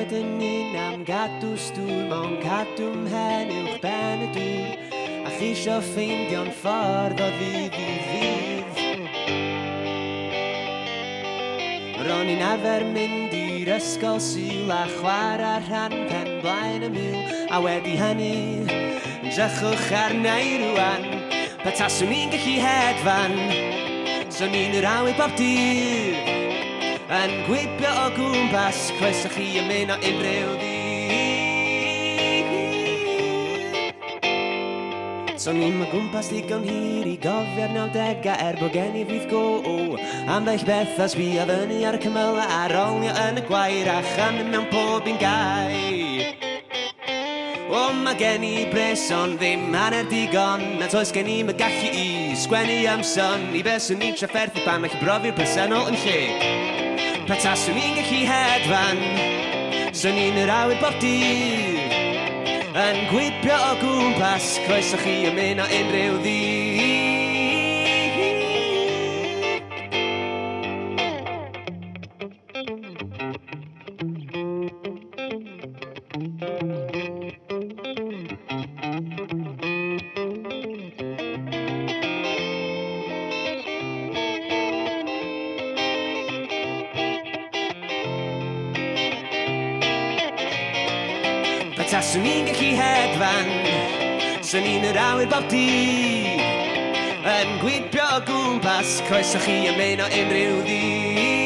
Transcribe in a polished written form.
ydyn ni'n am gadw stŵr mewn cadw mhen uwch ben y dŵr a chi isio ffeindio'n ffordd o ddydd i ddydd. Ro'n i'n arfer mynd i'r ysgol Sul a chwarae rhan pen blaen y mil a wedi hynny drychwch arnau rwan petaswn i'n gallu hedfan so ni'n yr awydd bob dydd yn gwibio o gwmpas croeso chi ymuno unrhyw ddydd. So ni'n ma gwmpas digon hir i gofio'r 90au bod gen I fydd go ambell beth a sbio fyny ar y cymylau a rolio yn y gwair a chanu mewn pob un gau. O, mae gen I bres ond ddim hanner digon na toes gen I my gallu I sgwennu am son I beswn i'n trafferthu pan mae chi brofi'r presennol yn lle petaswn i'n gallu hedfan so ni'n yr awydd bob dydd yn gwibio o gwmpas croeso chi ymuno unrhyw ddydd. Petaswn i'n gallu hedfan so ni'n yr awydd bob dydd yn gwibio o gwmpas croeso chi ymuno unrhyw ddydd.